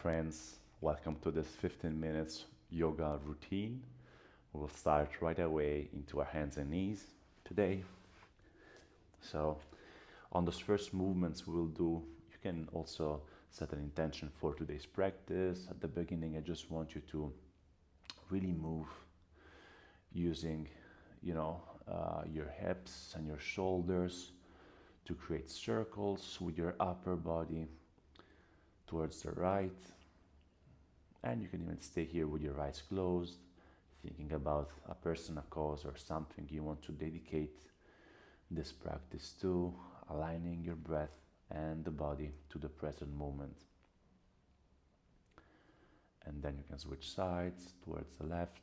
friends, welcome to this 15 minutes yoga routine. We'll start right away into our hands and knees today. So, on those first movements we'll do, you can also set an intention for today's practice. At the beginning, I just want you to really move using, your hips and your shoulders to create circles with your upper body towards the right. And you can even stay here with your eyes closed, thinking about a person, a cause, or something you want to dedicate this practice to, aligning your breath and the body to the present moment. And then you can switch sides towards the left.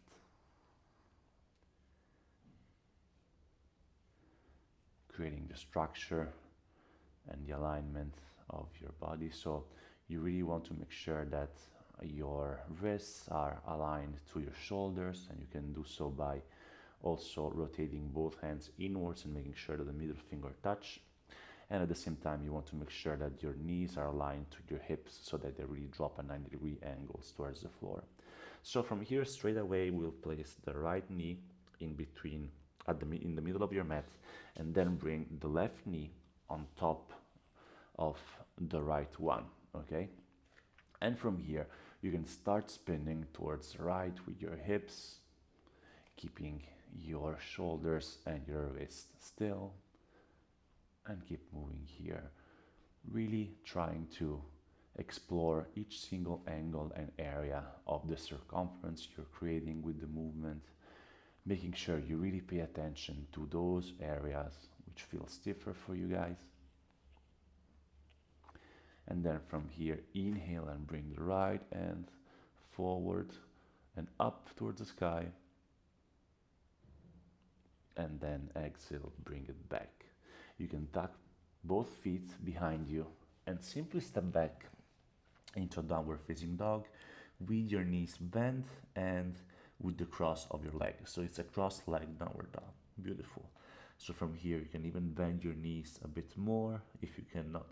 Creating the structure and the alignment of your body. So you really want to make sure that your wrists are aligned to your shoulders, and you can do so by also rotating both hands inwards and making sure that the middle finger touch. And at the same time, you want to make sure that your knees are aligned to your hips so that they really drop at 90-degree angles towards the floor. So from here, straight away, we'll place the right knee in between, in the middle of your mat, and then bring the left knee on top of the right one, okay? And from here, you can start spinning towards the right with your hips, keeping your shoulders and your wrists still, and keep moving here. Really trying to explore each single angle and area of the circumference you're creating with the movement, making sure you really pay attention to those areas which feel stiffer for you guys. And then from here, inhale and bring the right hand forward and up towards the sky. And then exhale, bring it back. You can tuck both feet behind you and simply step back into a downward facing dog with your knees bent and with the cross of your leg. So it's a cross-legged downward dog. Beautiful. So from here, you can even bend your knees a bit more. If you cannot,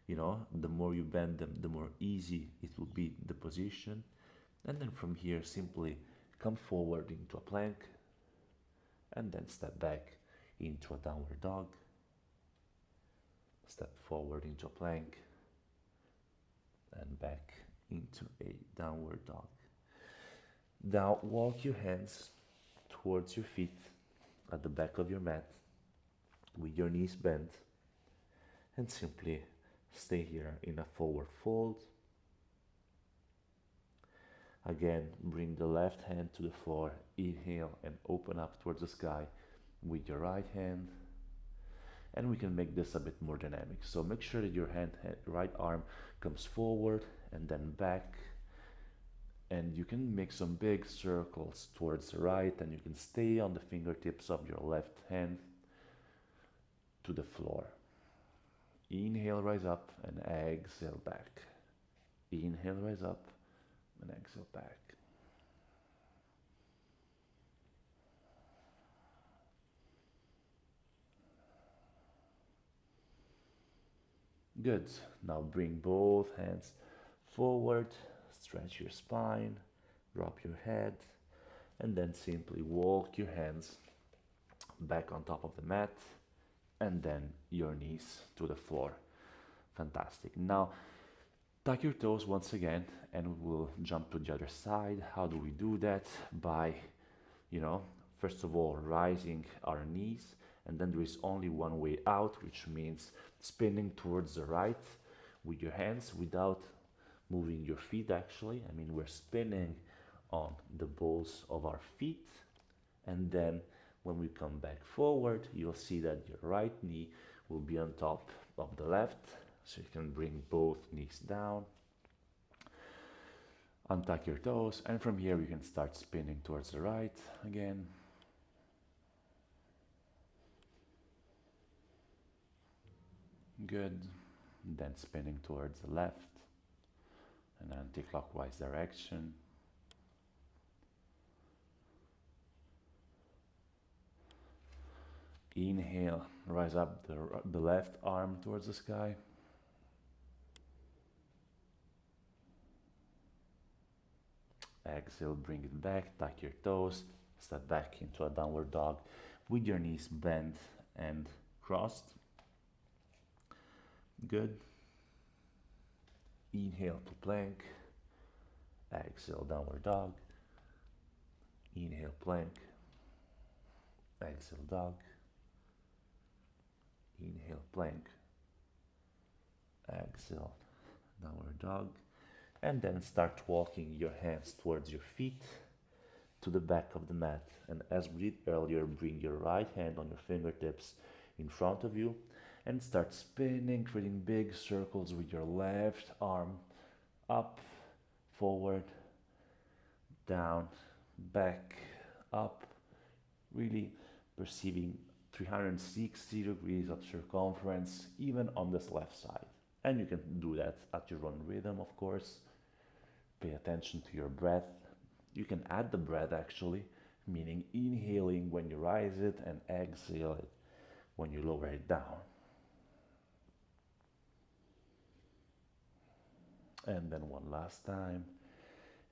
the more you bend them, the more easy it will be the position. And then from here, simply come forward into a plank and then step back into a downward dog. Step forward into a plank and back into a downward dog. Now walk your hands towards your feet at the back of your mat with your knees bent, and simply stay here in a forward fold. Again, bring the left hand to the floor, inhale and open up towards the sky with your right hand. And we can make this a bit more dynamic. So make sure that your right arm comes forward and then back. And you can make some big circles towards the right, and you can stay on the fingertips of your left hand to the floor. Inhale, rise up, and exhale back. Inhale, rise up, and exhale back. Good. Now bring both hands forward, stretch your spine, drop your head, and then simply walk your hands back on top of the mat, and then your knees to the floor. Fantastic. Now tuck your toes once again, and we'll jump to the other side. How do we do that? By, first of all, rising our knees, and then there is only one way out, which means spinning towards the right with your hands without moving your feet actually. We're spinning on the balls of our feet, and then when we come back forward, you'll see that your right knee will be on top of the left, so you can bring both knees down, untuck your toes, and from here we can start spinning towards the right again. Good. Then spinning towards the left in an anti-clockwise direction. Inhale, rise up the left arm towards the sky. Exhale, bring it back, tuck your toes, step back into a downward dog with your knees bent and crossed. Good. Inhale to plank. Exhale, downward dog. Inhale, plank. Exhale, dog. Inhale, plank. Exhale, downward dog. And then start walking your hands towards your feet to the back of the mat. And as we did earlier, bring your right hand on your fingertips in front of you and start spinning, creating big circles with your left arm up, forward, down, back, up, really perceiving 360 degrees of circumference even on this left side. And you can do that at your own rhythm, of course. Pay attention to your breath. You can add the breath actually, meaning inhaling when you rise it and exhale it when you lower it down. And then one last time.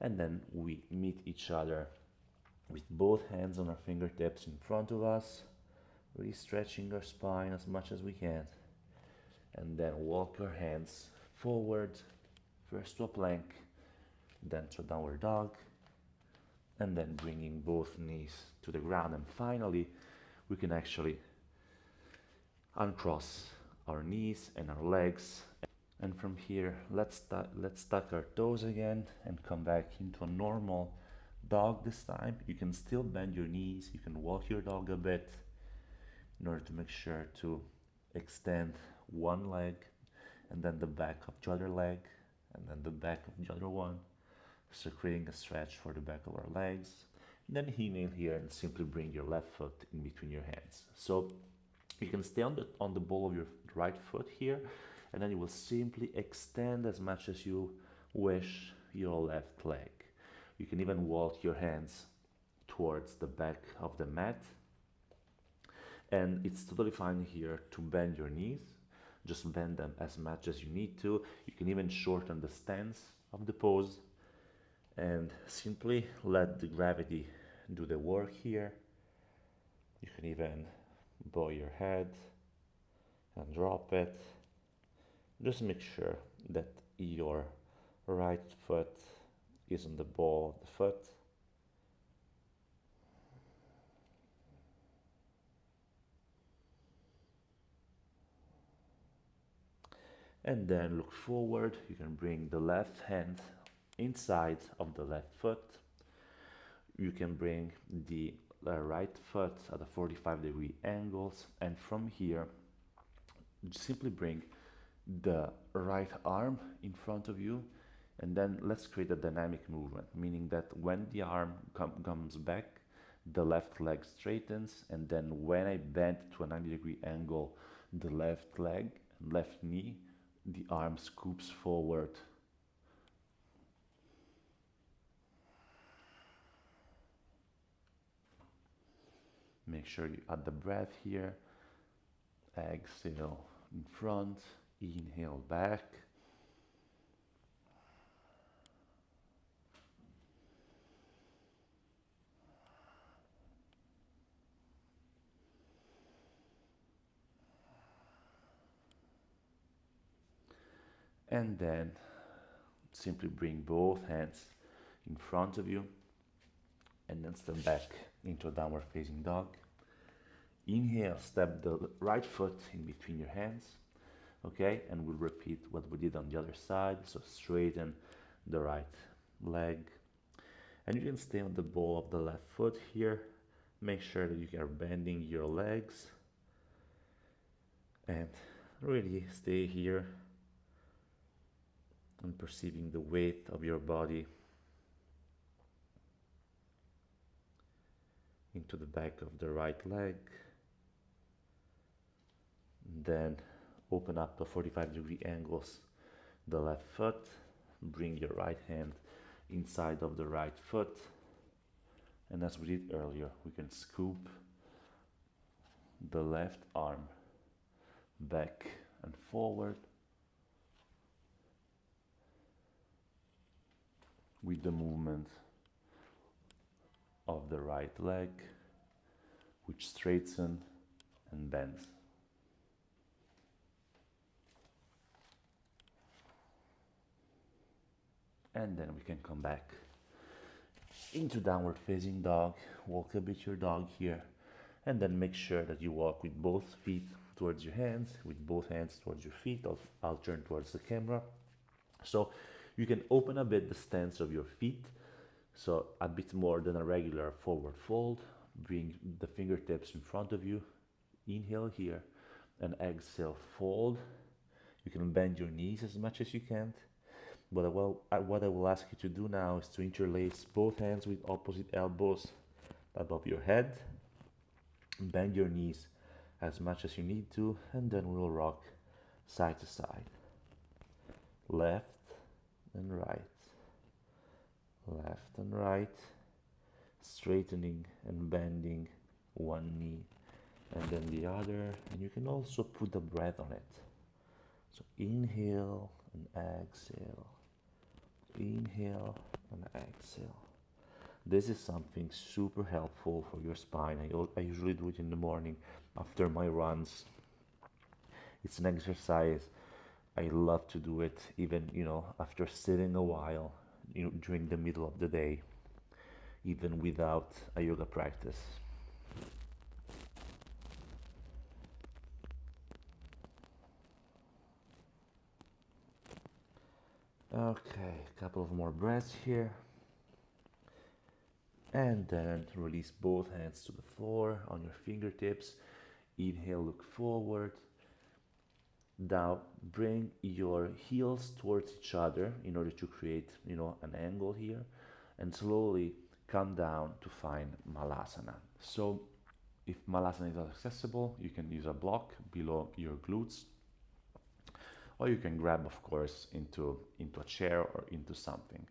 And then we meet each other with both hands on our fingertips in front of us, really stretching our spine as much as we can. And then walk your hands forward, first to a plank, then to a downward dog, and then bringing both knees to the ground. And finally, we can actually uncross our knees and our legs. And from here, let's tuck our toes again and come back into a normal dog this time. You can still bend your knees, you can walk your dog a bit in order to make sure to extend one leg and then the back of the other leg and then the back of the other one. So creating a stretch for the back of our legs. And then inhale here and simply bring your left foot in between your hands. So you can stay on the ball of your right foot here, and then you will simply extend as much as you wish your left leg. You can even walk your hands towards the back of the mat. And it's totally fine here to bend your knees. Just bend them as much as you need to. You can even shorten the stance of the pose and simply let the gravity do the work here. You can even bow your head and drop it. Just make sure that your right foot is on the ball of the foot. And then look forward. You can bring the left hand inside of the left foot. You can bring the right foot at a 45-degree angles, and from here simply bring the right arm in front of you, and then let's create a dynamic movement, meaning that when the arm comes back, the left leg straightens, and then when I bend to a 90-degree angle the left leg, left knee, the arm scoops forward. Make sure you add the breath here. Exhale in front, inhale back. And then simply bring both hands in front of you and then step back into a downward facing dog. Inhale, step the right foot in between your hands, okay? And we'll repeat what we did on the other side. So straighten the right leg. And you can stay on the ball of the left foot here. Make sure that you are bending your legs. And really stay here and perceiving the weight of your body into the back of the right leg. Then open up to 45-degree angles the left foot. Bring your right hand inside of the right foot. And as we did earlier, we can scoop the left arm back and forward with the movement of the right leg, which straightens and bends. And then we can come back into downward facing dog. Walk a bit your dog here, and then make sure that you walk with both feet towards your hands, with both hands towards your feet. I'll turn towards the camera. So you can open a bit the stance of your feet, so a bit more than a regular forward fold. Bring the fingertips in front of you. Inhale here, and exhale, fold. You can bend your knees as much as you can. But what I will ask you to do now is to interlace both hands with opposite elbows above your head. Bend your knees as much as you need to, and then we'll rock side to side. Left and right. Left and right. Straightening and bending one knee and then the other. And you can also put the breath on it. So inhale and exhale. Inhale and exhale. This is something super helpful for your spine. I usually do it in the morning after my runs. It's an exercise I love to do it, even after sitting a while, during the middle of the day, even without a yoga practice. Okay, a couple of more breaths here. And then release both hands to the floor on your fingertips. Inhale, look forward. Now bring your heels towards each other in order to create, an angle here, and slowly come down to find Malasana. So if Malasana is not accessible, you can use a block below your glutes, or you can grab, of course, into a chair or into something.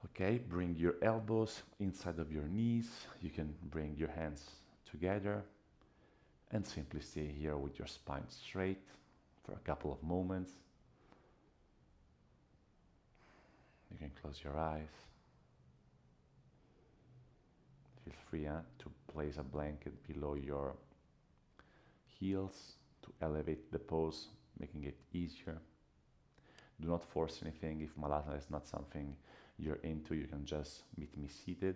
Okay, bring your elbows inside of your knees. You can bring your hands together and simply stay here with your spine straight for a couple of moments. You can close your eyes. Feel free to place a blanket below your heels to elevate the pose, making it easier. Do not force anything. If Malasana is not something you're into, you can just meet me seated.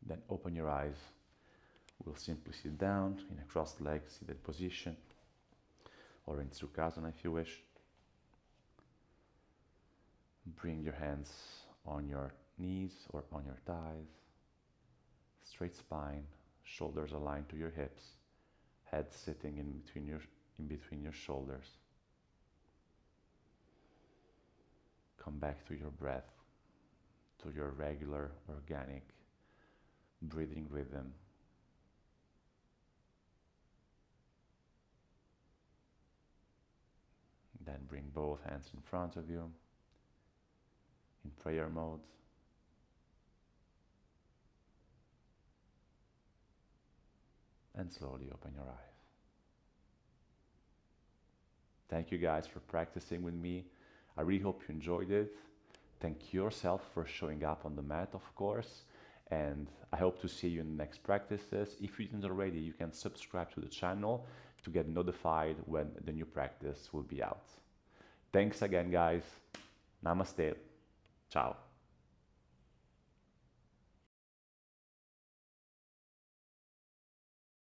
Then open your eyes. We'll simply sit down in a crossed-legged seated position, or in Sukhasana if you wish. Bring your hands on your knees or on your thighs. Straight spine, shoulders aligned to your hips, head sitting in between your shoulders. Come back to your breath, to your regular, organic breathing rhythm. Then bring both hands in front of you in prayer mode. And slowly open your eyes. Thank you guys for practicing with me. I really hope you enjoyed it. Thank yourself for showing up on the mat, of course. And I hope to see you in the next practices. If you didn't already, you can subscribe to the channel to get notified when the new practice will be out. Thanks again, guys. Namaste. Ciao.